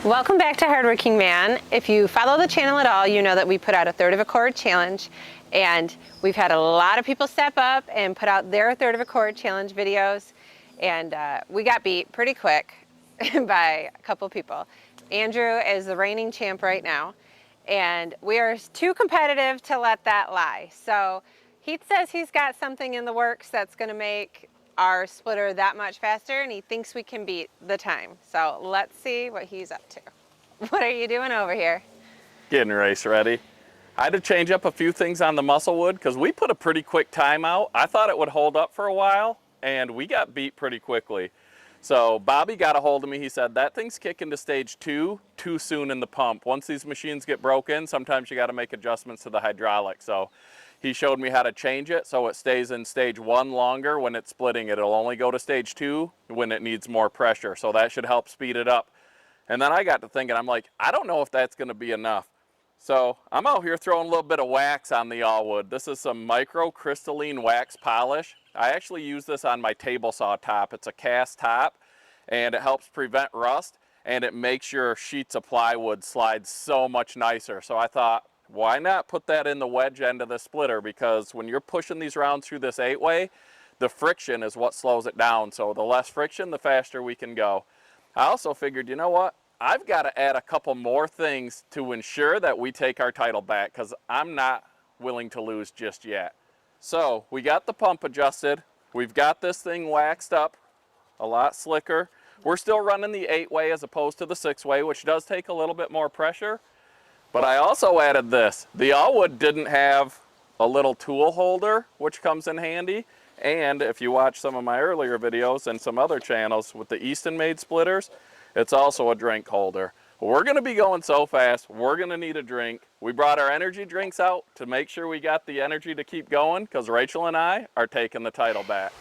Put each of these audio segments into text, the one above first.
Welcome back to Hardworking Man. If you follow the channel at all, you know that we put out a third of a cord challenge, and we've had a lot of people step up and put out their third of a cord challenge videos, and we got beat pretty quick by a couple people. Andrew is the reigning champ right now, and we are too competitive to let that lie. So he says he's got something in the works that's going to make our splitter that much faster, and he thinks we can beat the time. So let's see what he's up to. What are you doing over here? Getting race ready. I had to change up a few things on the muscle wood because we put a pretty quick time out. I thought it would hold up for a while, and we got beat pretty quickly. So Bobby got a hold of me. He said, that thing's kicking to stage 2 too soon in the pump. Once these machines get broken, sometimes you got to make adjustments to the hydraulic. So he showed me how to change it so it stays in stage 1 longer when it's splitting. It'll only go to stage 2 when it needs more pressure. So that should help speed it up. And then I got to thinking, I'm like, I don't know if that's going to be enough. So I'm out here throwing a little bit of wax on the all wood. This is some micro crystalline wax polish. I actually use this on my table saw top. It's a cast top, and it helps prevent rust, and it makes your sheets of plywood slide so much nicer. So I thought, why not put that in the wedge end of the splitter? Because when you're pushing these rounds through this 8-way, the friction is what slows it down. So the less friction, the faster we can go. I also figured, you know what? I've got to add a couple more things to ensure that we take our title back, because I'm not willing to lose just yet. So we got the pump adjusted. We've got this thing waxed up a lot slicker. We're still running the 8-way as opposed to the 6-way, which does take a little bit more pressure. But I also added this. The all-wood didn't have a little tool holder, which comes in handy. And if you watch some of my earlier videos and some other channels with the Easton-made splitters, it's also a drink holder. We're going to be going so fast, we're going to need a drink. We brought our energy drinks out to make sure we got the energy to keep going, because Rachel and I are taking the title back.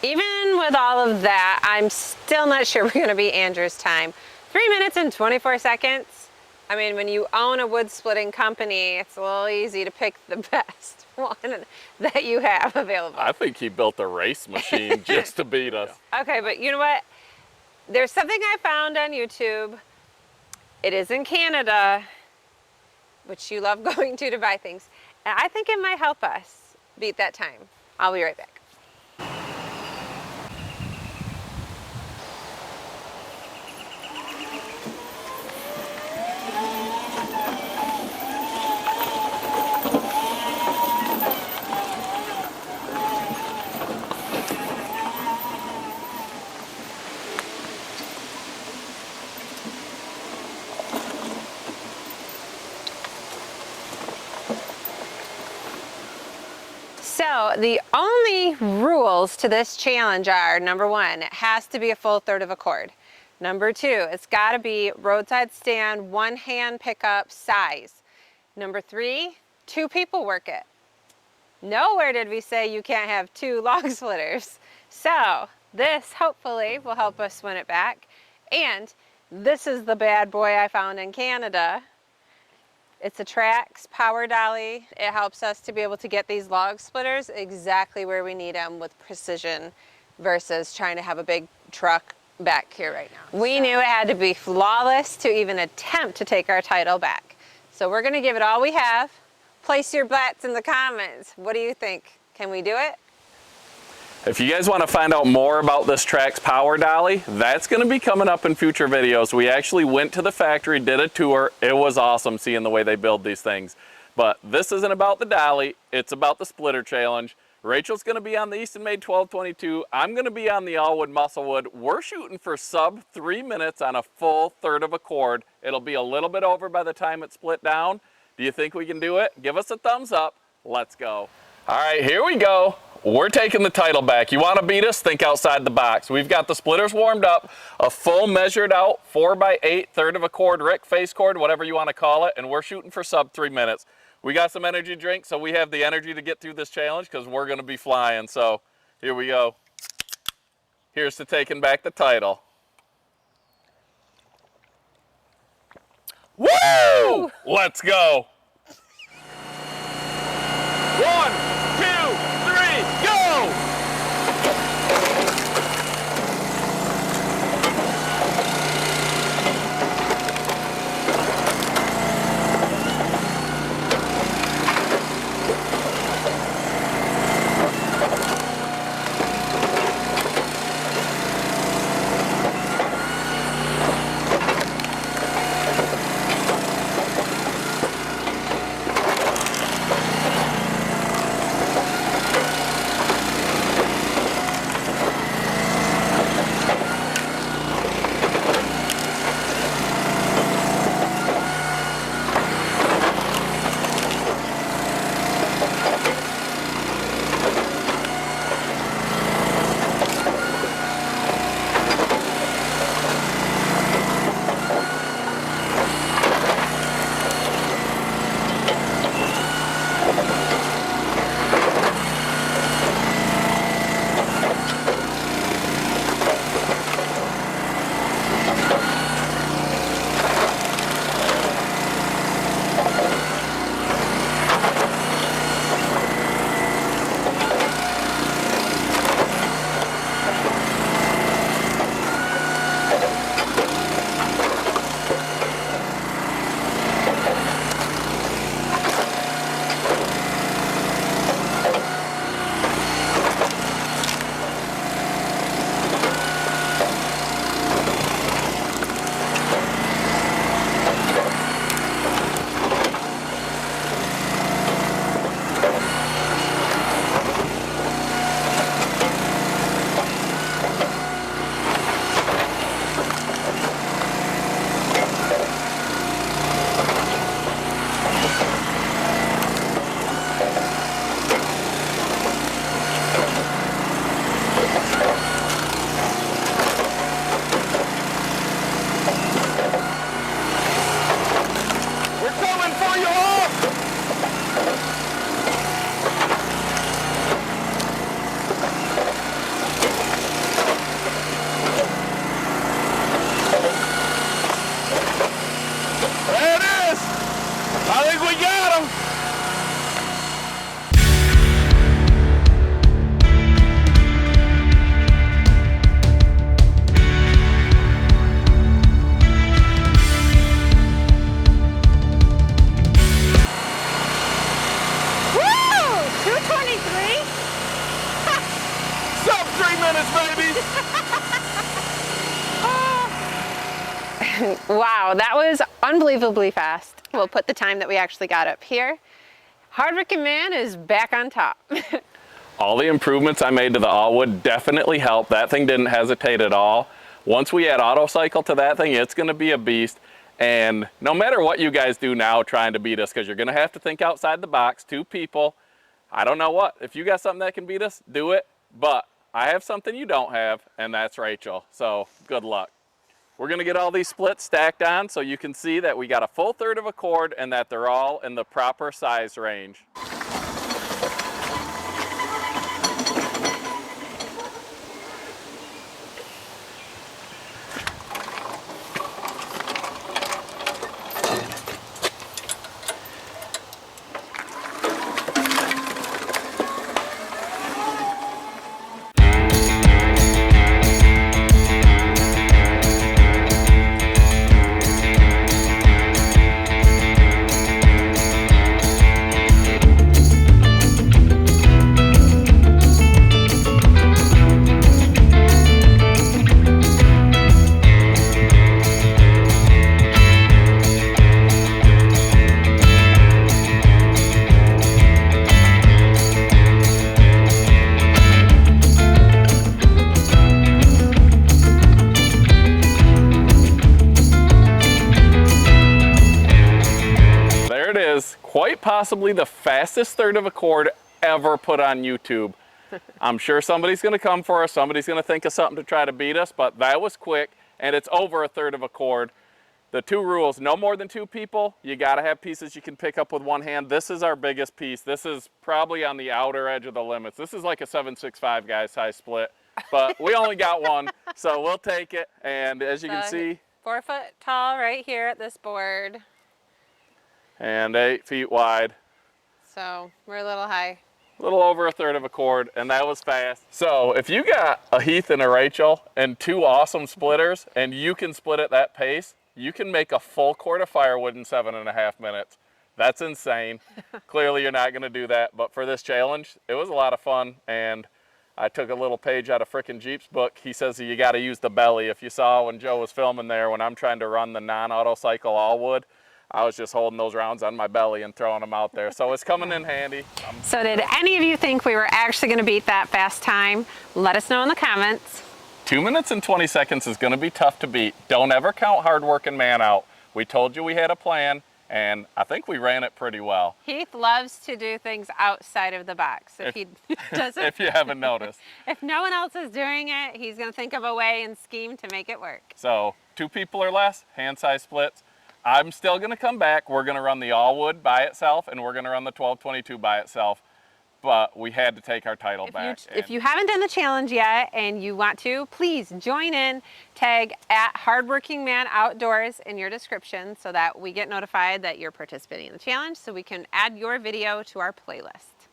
Even with all of that, I'm still not sure we're going to beat Andrew's time. 3 minutes and 24 seconds. I mean, when you own a wood splitting company, it's a little easy to pick the best one that you have available. I think he built a race machine just to beat us. Okay, but you know what? There's something I found on YouTube. It is in Canada, which you love going to buy things. And I think it might help us beat that time. I'll be right back. So the only rules to this challenge are, number 1, it has to be a full third of a cord. Number 2, it's got to be roadside stand, 1-hand pickup size. Number 3, 2 people work it. Nowhere did we say you can't have 2 log splitters. So this hopefully will help us win it back. And this is the bad boy I found in Canada. It's a Trax Power Dolly. It helps us to be able to get these log splitters exactly where we need them with precision versus trying to have a big truck back here right now. We knew it had to be flawless to even attempt to take our title back. So we're gonna give it all we have. Place your bets in the comments. What do you think? Can we do it? If you guys want to find out more about this Trax Power Dolly, that's going to be coming up in future videos. We actually went to the factory, did a tour. It was awesome seeing the way they build these things. But this isn't about the Dolly, it's about the splitter challenge. Rachel's going to be on the Easton-made 1222. I'm going to be on the all-wood musclewood. We're shooting for sub 3 minutes on a full third of a cord. It'll be a little bit over by the time it's split down. Do you think we can do it? Give us a thumbs up. Let's go. All right, here we go. We're taking the title back. You want to beat us? Think outside the box. We've got the splitters warmed up, a full measured out 4x8 third of a cord, Rick face cord, whatever you want to call it, and we're shooting for sub 3 minutes. We got some energy drinks, so we have the energy to get through this challenge because we're going to be flying. So here we go. Here's to taking back the title. Woo! Let's go. 1, 2, 3, go! Wow, that was unbelievably fast. We'll put the time that we actually got up here. Hardworking man is back on top. All the improvements I made to the all-wood definitely helped. That thing didn't hesitate at all. Once we add auto cycle to that thing, it's gonna be a beast. And no matter what you guys do now trying to beat us, because you're gonna have to think outside the box, 2 people. I don't know what. If you got something that can beat us, do it. But I have something you don't have, and that's Rachel. So good luck. We're gonna get all these splits stacked on so you can see that we got a full third of a cord and that they're all in the proper size range. There it is, quite possibly the fastest third of a cord ever put on YouTube. I'm sure somebody's gonna come for us, somebody's gonna think of something to try to beat us, but that was quick, and it's over a third of a cord. The 2 rules, no more than 2 people, you gotta have pieces you can pick up with one hand. This is our biggest piece. This is probably on the outer edge of the limits. This is like a 765 guy size split, but we only got one, so we'll take it. And as you can see, 4 foot tall right here at this board. And 8 feet wide. So we're a little high. A little over a third of a cord, and that was fast. So if you got a Heath and a Rachel and 2 awesome splitters, and you can split at that pace, you can make a full cord of firewood in 7.5 minutes. That's insane. Clearly you're not gonna do that, but for this challenge, it was a lot of fun, and I took a little page out of frickin' Jeep's book. He says that you gotta use the belly. If you saw when Joe was filming there, when I'm trying to run the non-auto cycle all wood, I was just holding those rounds on my belly and throwing them out there. So it's coming in handy. So did any of you think we were actually going to beat that fast time? Let us know in the comments. 2 minutes and 20 seconds is going to be tough to beat. Don't ever count hard-working man out. We told you we had a plan, and I think we ran it pretty well. Heath loves to do things outside of the box. If he doesn't, if you haven't noticed. If no one else is doing it, he's going to think of a way and scheme to make it work. So 2 people or less, hand size splits. I'm still gonna come back. We're gonna run the all wood by itself, and we're gonna run the 1222 by itself, but we had to take our title back. If you haven't done the challenge yet and you want to, please join in, tag at Hardworking Man Outdoors in your description so that we get notified that you're participating in the challenge so we can add your video to our playlist.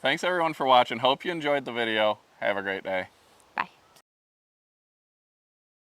Thanks everyone for watching. Hope you enjoyed the video. Have a great day.